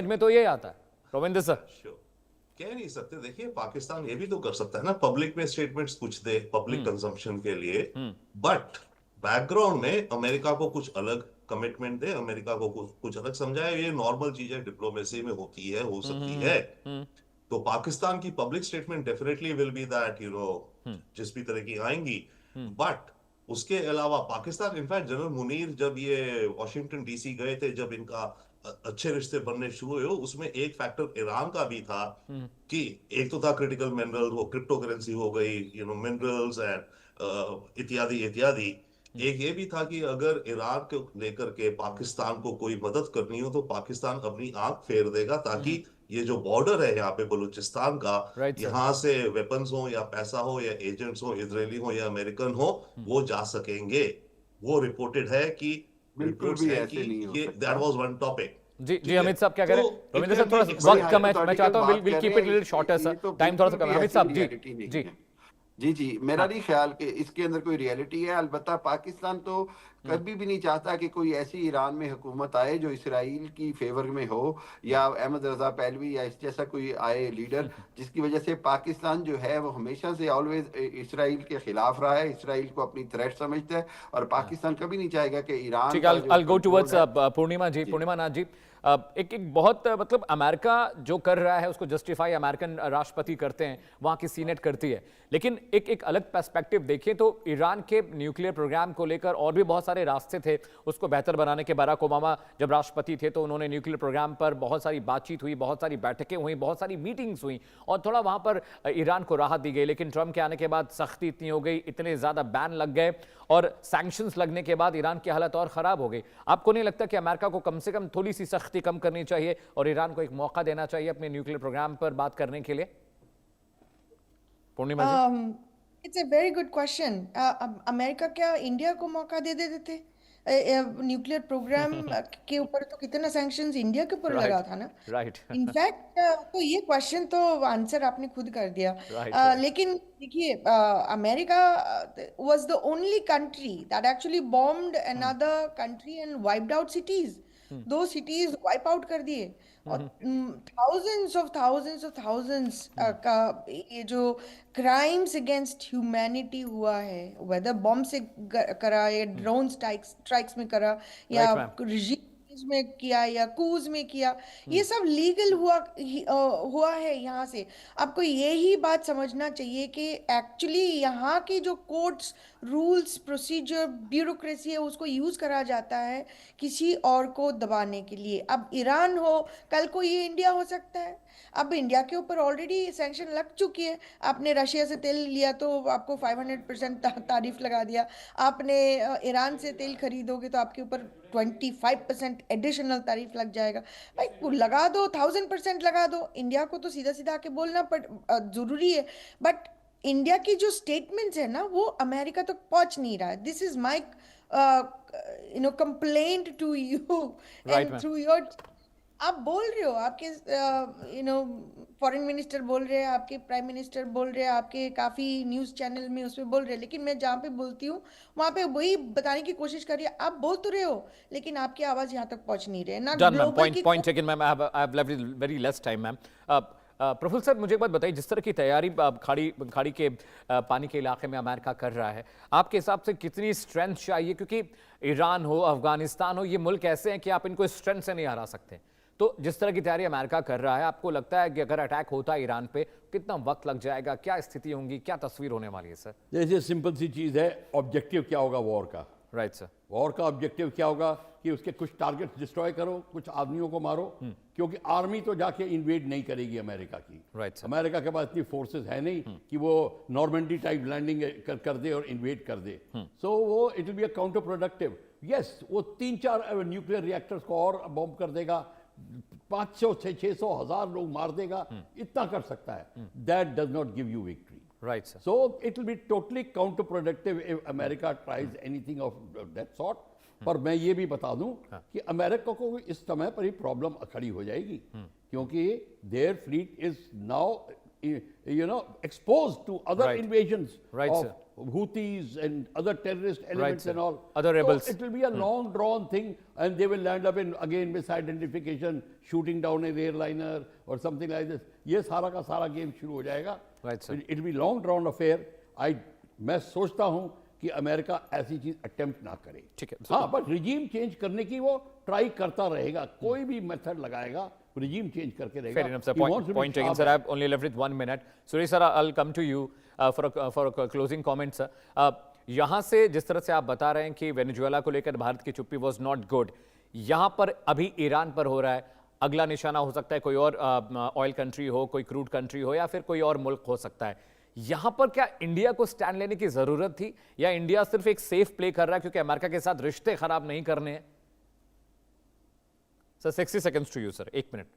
में तो ये आता है रविंद्र सर। Sure. कह नहीं सकते। देखिए, पाकिस्तान ये भी तो कर सकता है ना, पब्लिक में स्टेटमेंट्स कुछ दे पब्लिक कंजम्पशन के लिए, बट बैकग्राउंड में अमेरिका को कुछ अलग कमिटमेंट दे, अमेरिका को कुछ अलग समझाए। ये नॉर्मल चीजें डिप्लोमेसी में होती है, हो सकती है। तो पाकिस्तान की public statement definitely will be that, जिस भी तरह की आएंगी। बट उसके अलावा पाकिस्तान, इनफैक्ट जनरल मुनीर जब ये वॉशिंगटन डीसी गए थे, जब इनका अच्छे रिश्ते बनने शुरू हुए, उसमें एक फैक्टर ईरान का भी था कि एक तो था क्रिटिकल मिनरल, वो क्रिप्टो करेंसी हो गई, मिनरल्स एंड इत्यादि इत्यादि। एक ये भी था कि अगर ईरान को लेकर के पाकिस्तान को कोई मदद करनी हो तो पाकिस्तान अपनी आंख फेर देगा, ताकि ये जो बॉर्डर है यहाँ पे बलूचिस्तान का, राइट सर। यहाँ से वेपन्स हो या पैसा हो या एजेंट्स हो, इजरायली हो या अमेरिकन हो, वो जा सकेंगे। वो रिपोर्टेड है कि बिल्कुल रिपोर्ट्स भी हैं ऐसे कि नहीं हो ये दैट सकता। Was one topic. जी जी, ठीक है, अमित साहब क्या कह तो रहे हैं? It Ravindra sir can be थोड़ा बड़ी वक्त कम है, मैं हाइपोथेटिकल चाहता हूँ बात विल कर कीप रहे इट हैं, लिटिल शॉर्टर ये सर, तो टाइम थोड़ा सा बिल्कुल कम भी है। अमित ऐसी साहब जी रियलिटी नहीं जी। है। जी जी, मेरा हाँ नहीं ख्याल कि इसके अंदर कोई रियलिटी है। अलबत्ता पाकिस्तान तो कभी भी नहीं चाहता कि कोई ऐसी ईरान में हुकूमत आए जो इसराइल की फेवर में हो, या अहमद रजा पहलवी या इस जैसा कोई आए लीडर, जिसकी वजह से पाकिस्तान जो है वो हमेशा से ऑलवेज इसराइल के खिलाफ रहा है, इसराइल को अपनी थ्रेट समझता है, और पाकिस्तान कभी नहीं चाहेगा कि ईरान ठीक है, का जो I'll go कंट्रोल towards है। पूर्णिमा जी, जी पूर्णिमा नाथ जी। एक एक बहुत मतलब अमेरिका जो कर रहा है उसको जस्टिफाई अमेरिकन राष्ट्रपति करते हैं, वहाँ की सीनेट करती है, लेकिन एक एक अलग पर्सपेक्टिव देखिए तो ईरान के न्यूक्लियर प्रोग्राम को लेकर और भी बहुत सारे रास्ते थे उसको बेहतर बनाने के। बराक ओबामा जब राष्ट्रपति थे तो उन्होंने न्यूक्लियर प्रोग्राम पर बहुत सारी बातचीत हुई, बहुत सारी बैठकें हुई, बहुत सारी मीटिंग्स हुई और थोड़ा वहाँ पर ईरान को राहत दी गई। लेकिन ट्रंप के आने के बाद सख्ती इतनी हो गई, इतने ज़्यादा बैन लग गए और सैंक्शंस लगने के बाद ईरान की हालत और ख़राब हो गई। आपको नहीं लगता कि अमेरिका को कम से कम थोड़ी सी सख्ती कम करनी चाहिए और ईरान को एक मौका देना चाहिए अपने न्यूक्लियर प्रोग्राम पर बात करने के लिए? Purnima ji. It's a very good question. America क्या इंडिया को मौका दे देते थे? न्यूक्लियर प्रोग्राम के ऊपर तो कितना सैंक्शंस इंडिया के ऊपर राइट लगा था ना। राइट इनफैक्ट तो ये क्वेश्चन तो आंसर आपने खुद कर दिया। राइट राइट लेकिन देखिए, America was the only country that actually bombed another country and wiped out cities. दो सिटीज वाइप आउट कर दिए और थाउजेंड्स का ये जो क्राइम्स अगेंस्ट ह्यूमैनिटी हुआ है, वेदर बॉम्ब से करा या ड्रोन स्ट्राइक्स में करा या राइट मैम। regime में किया या कूज में किया, ये सब लीगल हुआ है यहाँ से। आपको यही बात समझना चाहिए कि एक्चुअली यहाँ की जो कोर्ट्स, रूल्स, प्रोसीजर, ब्यूरोक्रेसी है उसको यूज करा जाता है किसी और को दबाने के लिए। अब ईरान हो, कल को ये इंडिया हो सकता है। अब इंडिया के ऊपर ऑलरेडी सैंक्शन लग चुकी है। आपने रशिया से तेल लिया तो आपको 500% तारीफ लगा दिया। आपने ईरान से तेल खरीदोगे तो आपके ऊपर 25% एडिशनल तारीफ लग जाएगा। भाई लगा दो, 1000% लगा दो। इंडिया को तो सीधा सीधा आके बोलना जरूरी है, बट इंडिया की जो स्टेटमेंट्स है ना वो अमेरिका तक पहुंच नहीं रहा है। This is my complaint to you right and ma'am. Through your. आप बोल रहे हो, आपके फॉरेन मिनिस्टर बोल रहे हैं, आपके प्राइम मिनिस्टर बोल रहे हैं, आपके काफी न्यूज चैनल में उसमें बोल रहे हैं, लेकिन मैं जहाँ पे बोलती हूँ वहां पे वही बताने की कोशिश कर रही है। आप बोल तो रहे हो लेकिन आपकी आवाज यहाँ तक पहुंच नहीं रही है ना। Done ma'am, global key point taken ma'am. I have left very less time ma'am. Prafulla sir, मुझे एक बात बताइए, जिस तरह की तैयारी खाड़ी के पानी के इलाके में अमेरिका कर रहा है, आपके हिसाब से कितनी स्ट्रेंथ चाहिए? क्योंकि ईरान हो, अफगानिस्तान हो, ये मुल्क ऐसे हैं कि आप इनको स्ट्रेंथ से नहीं हरा सकते। तो जिस तरह की तैयारी अमेरिका कर रहा है, आपको लगता है कि अगर अटैक होता है ईरान पे, कितना वक्त लग जाएगा, क्या स्थिति होंगी, क्या तस्वीर होने वाली है सर? जैसे सिंपल सी चीज़ है, ऑब्जेक्टिव क्या होगा वॉर का? Right sir. वॉर का ऑब्जेक्टिव क्या होगा कि उसके कुछ टारगेट्स डिस्ट्रॉय करो, कुछ आदमियों को मारो, क्योंकि आर्मी तो जाके इन्वेड नहीं करेगी अमेरिका की। Right sir. अमेरिका के पास इतनी फोर्सेस है नहीं कि वो नॉर्मंडी टाइप लैंडिंग कर दे और इन्वेड कर दे। सो वो it will be a counter productive. Yes, वो 3-4 न्यूक्लियर रिएक्टर्स को और बॉम्ब कर देगा, 500 से 600 1000 लोग मार देगा, इतना कर सकता है। That does not give you victory. Right sir. So it will be totally counterproductive if America tries anything of that sort. पर मैं ये भी बता दूं कि अमेरिका को इस समय पर ही प्रॉब्लम खड़ी हो जाएगी, क्योंकि their fleet is now exposed to other Right. invasions Right, of sir. Houthis and other terrorist elements sir. and all. Other rebels. So it will be a long drawn thing, and they will land up in again misidentification, shooting down an airliner or something like this. ये सारा का सारा game शुरू हो जाएगा. Right, sir. It will be long drawn affair. मैं सोचता हूँ कि अमेरिका ऐसी चीज अटेम्प्ट ना करे. ठीक है. हाँ, बट रिजीम चेंज करने की वो ट्राई करता रहेगा. कोई भी मेथड लगाएगा, रिजीम चेंज करके रहेगा. Fair enough, sir. He wants to be Point taken, sharp. sir. I've only left with 1 minute. Suresh sir, I'll come to you for a closing comment, sir. यहाँ से जिस तरह से आप बता रहे हैं कि वेनेजुएला को लेकर भारत की चुप्पी was not good, यहाँ पर अभी ईरान पर हो रहा है. अगला निशाना हो सकता है कोई और ऑयल कंट्री हो, कोई क्रूड कंट्री हो, या फिर कोई और मुल्क हो सकता है. यहाँ पर क्या इंडिया को स्टैंड लेने की जरूरत थी, या इंडिया सिर्फ एक सेफ प्ले कर रहा है क्योंकि अमेरिका के साथ रिश्ते खराब नहीं करने हैं? Sir 60 seconds to you sir, 1 minute.